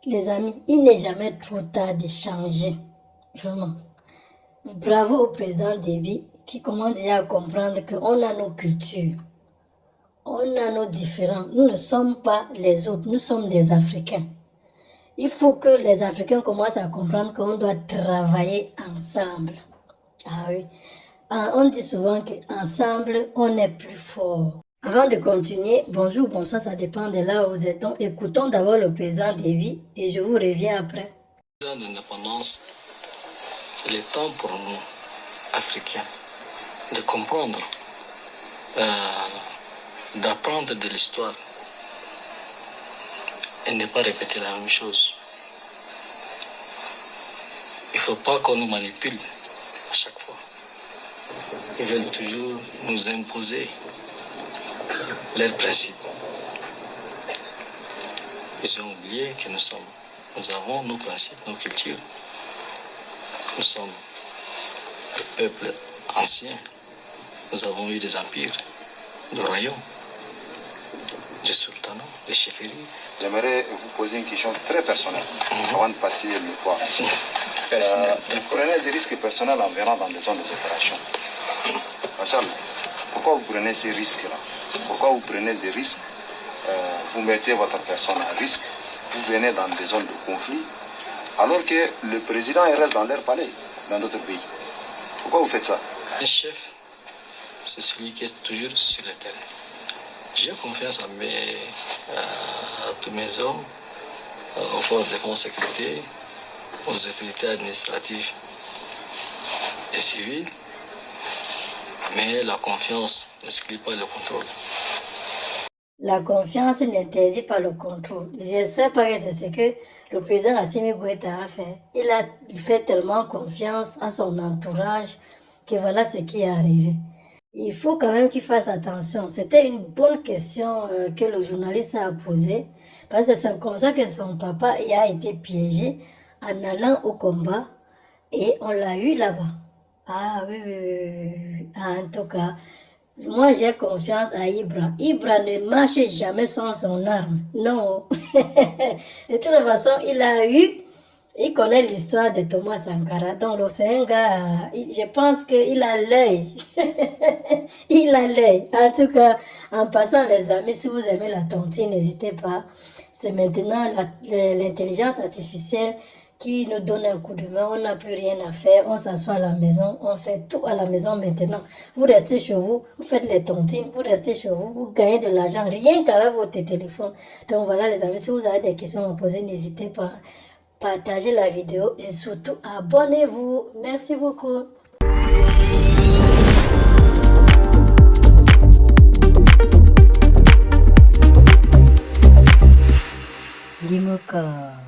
Les amis, il n'est jamais trop tard de changer. Vraiment. Bravo au président Déby qui commence déjà à comprendre qu'on a nos cultures. On a nos différents. Nous ne sommes pas les autres. Nous sommes des Africains. Il faut que les Africains commencent à comprendre qu'on doit travailler ensemble. Ah oui. On dit souvent qu'ensemble, on est plus fort. Avant de continuer, bonjour, bonsoir, ça dépend de là où vous êtes. Donc, écoutons d'abord le président Déby et je vous reviens après. L'indépendance, il est temps pour nous, Africains, de comprendre, d'apprendre de l'histoire et ne pas répéter la même chose. Il ne faut pas qu'on nous manipule à chaque fois. Ils veulent toujours nous imposer leurs principes. Ils ont oublié que nous avons nos principes, nos cultures. Nous sommes des peuples anciens. Nous avons eu des empires, des royaumes, des sultanats, des chefferies. J'aimerais vous poser une question très personnelle avant de passer le poids. Vous prenez des risques personnels en venant dans des zones des opérations. Machal, pourquoi vous prenez ces risques-là? Pourquoi vous prenez des risques? Vous mettez votre personne à risque, vous venez dans des zones de conflit, alors que le président il reste dans leur palais, dans d'autres pays. Pourquoi vous faites ça? Un chef, c'est celui qui est toujours sur le terrain. J'ai confiance à tous mes hommes, aux forces de défense et sécurité, aux autorités administratives et civiles, mais la confiance n'exclut pas le contrôle. La confiance n'interdit pas le contrôle. J'espère pas que c'est ce que le président Assimi Goïta a fait. Il fait tellement confiance à son entourage que voilà ce qui est arrivé. Il faut quand même qu'il fasse attention. C'était une bonne question que le journaliste a posée. Parce que c'est comme ça que son papa a été piégé en allant au combat. Et on l'a eu là-bas. Ah oui. En tout cas, moi j'ai confiance à Ibra. Ibra ne marche jamais sans son arme. Non. De toute façon, il connaît l'histoire de Thomas Sankara. Donc c'est un gars, je pense qu'il a l'œil. Il a l'œil. En tout cas, en passant les amis, si vous aimez la tontine, n'hésitez pas. C'est maintenant l'intelligence artificielle qui nous donne un coup de main. On n'a plus rien à faire. On s'assoit à la maison. On fait tout à la maison maintenant. Vous restez chez vous. Vous faites les tontines. Vous restez chez vous. Vous gagnez de l'argent rien qu'avec votre téléphone. Donc voilà les amis. Si vous avez des questions à me poser, n'hésitez pas. Partagez la vidéo et surtout abonnez-vous. Merci beaucoup. Limoka.